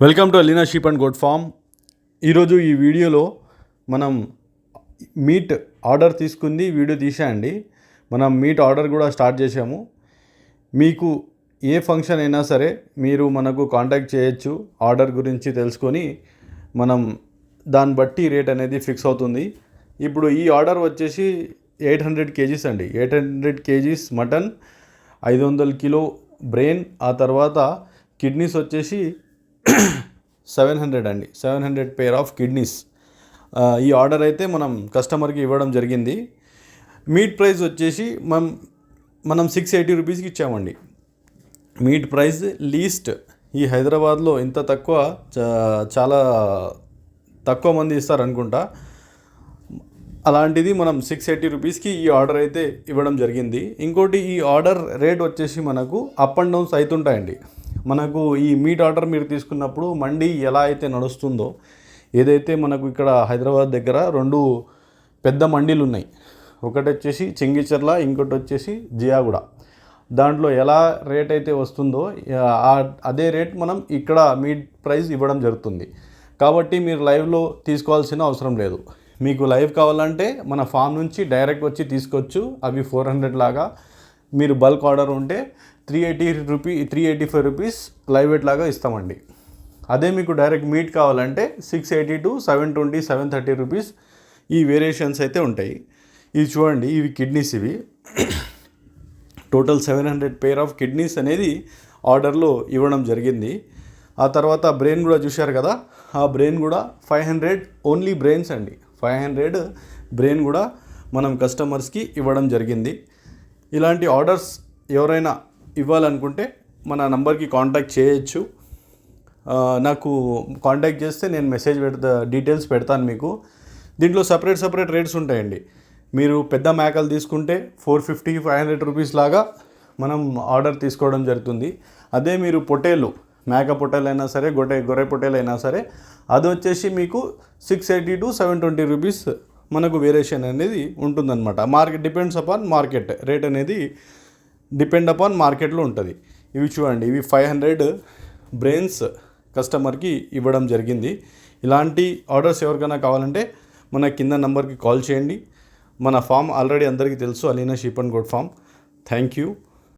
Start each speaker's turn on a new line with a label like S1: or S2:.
S1: Welcome to Alina sheep and goat farm. ఈరోజు ఈ వీడియోలో మనం మీట్ ఆర్డర్ తీసుకుంది వీడియో తీసాయండి. మనం మీట్ ఆర్డర్ కూడా స్టార్ట్ చేసాము. మీకు ఏ ఫంక్షన్ అయినా సరే మీరు మనకు కాంటాక్ట్ చేయొచ్చు. ఆర్డర్ గురించి తెలుసుకొని మనం దాన్ని బట్టి రేట్ అనేది ఫిక్స్ అవుతుంది. ఇప్పుడు ఈ ఆర్డర్ వచ్చేసి 800 kgs అండి. 800 kgs మటన్, 500 కిలో బ్రెయిన్, ఆ తర్వాత కిడ్నీస్ వచ్చేసి 700 అండి. 700 పేర్ ఆఫ్ కిడ్నీస్. ఈ ఆర్డర్ అయితే మనం కస్టమర్కి ఇవ్వడం జరిగింది. మీట్ ప్రైస్ వచ్చేసి మనం 680 రూపీస్కి ఇచ్చామండి. మీట్ ప్రైస్ లీస్ట్ ఈ హైదరాబాద్లో ఇంత తక్కువ చాలా తక్కువ మంది ఇస్తారనుకుంటా. అలాంటిది మనం 680 రూపీస్కి ఈ ఆర్డర్ అయితే ఇవ్వడం జరిగింది. ఇంకోటి, ఈ ఆర్డర్ రేట్ వచ్చేసి మనకు అప్ అండ్ డౌన్స్ అవుతుంటాయండి. మనకు ఈ మీట్ ఆర్డర్ మీరు తీసుకున్నప్పుడు మండి ఎలా అయితే నడుస్తుందో, ఏదైతే మనకు ఇక్కడ హైదరాబాద్ దగ్గర 2 పెద్ద మండీలు ఉన్నాయి. ఒకటి వచ్చేసి చెంగిచెర్ల, ఇంకోటి వచ్చేసి జియాగూడ. దాంట్లో ఎలా రేట్ అయితే వస్తుందో అదే రేట్ మనం ఇక్కడ మీట్ ప్రైస్ ఇవ్వడం జరుగుతుంది. కాబట్టి మీరు లైవ్లో తీసుకోవాల్సిన అవసరం లేదు. మీకు లైవ్ కావాలంటే మన ఫామ్ నుంచి డైరెక్ట్ వచ్చి తీసుకోవచ్చు. అవి 400 లాగా. మీరు బల్క్ ఆర్డర్ ఉంటే 385 రూపీస్ లైవ్ వెయిట్ లాగా ఇస్తామండి. అదే మీకు డైరెక్ట్ మీట్ కావాలంటే 680 to 720, 730 రూపీస్ ఈ వేరియేషన్స్ అయితే ఉంటాయి. ఇవి చూడండి, ఇవి కిడ్నీస్. ఇవి టోటల్ 700 పేర్ ఆఫ్ కిడ్నీస్ అనేది ఆర్డర్లో ఇవ్వడం జరిగింది. ఆ తర్వాత బ్రెయిన్ కూడా చూశారు కదా, ఆ బ్రెయిన్ కూడా 500 ఓన్లీ బ్రెయిన్స్ అండి. 500 బ్రెయిన్ కూడా మనం కస్టమర్స్కి ఇవ్వడం జరిగింది. ఇలాంటి ఆర్డర్స్ ఎవరైనా ఇవ్వాలనుకుంటే మన నంబర్కి కాంటాక్ట్ చేయొచ్చు. నాకు కాంటాక్ట్ చేస్తే నేను మెసేజ్ డీటెయిల్స్ పెడతాను మీకు. దీంట్లో సపరేట్ రేట్స్ ఉంటాయండి. మీరు పెద్ద మేకలు తీసుకుంటే 450, 500 రూపీస్ లాగా మనం ఆర్డర్ తీసుకోవడం జరుగుతుంది. అదే మీరు పొట్టేలు, మేక పొట్టేలు అయినా సరే, గొర్రె పొట్టేలు అయినా సరే, అది వచ్చేసి మీకు 680 to 720 రూపీస్ మనకు వేరియేషన్ అనేది ఉంటుందన్నమాట. Market depends upon market rate అనేది డిపెండ్ అపాన్ మార్కెట్లో ఉంటుంది. ఇవి చూడండి, ఇవి 500 బ్రెయిన్స్ కస్టమర్కి ఇవ్వడం జరిగింది. ఇలాంటి ఆర్డర్స్ ఎవరికైనా కావాలంటే మన కింద నంబర్కి కాల్ చేయండి. మన ఫామ్ ఆల్రెడీ అందరికీ తెలుసు, Alina sheep and goat farm. Thank you.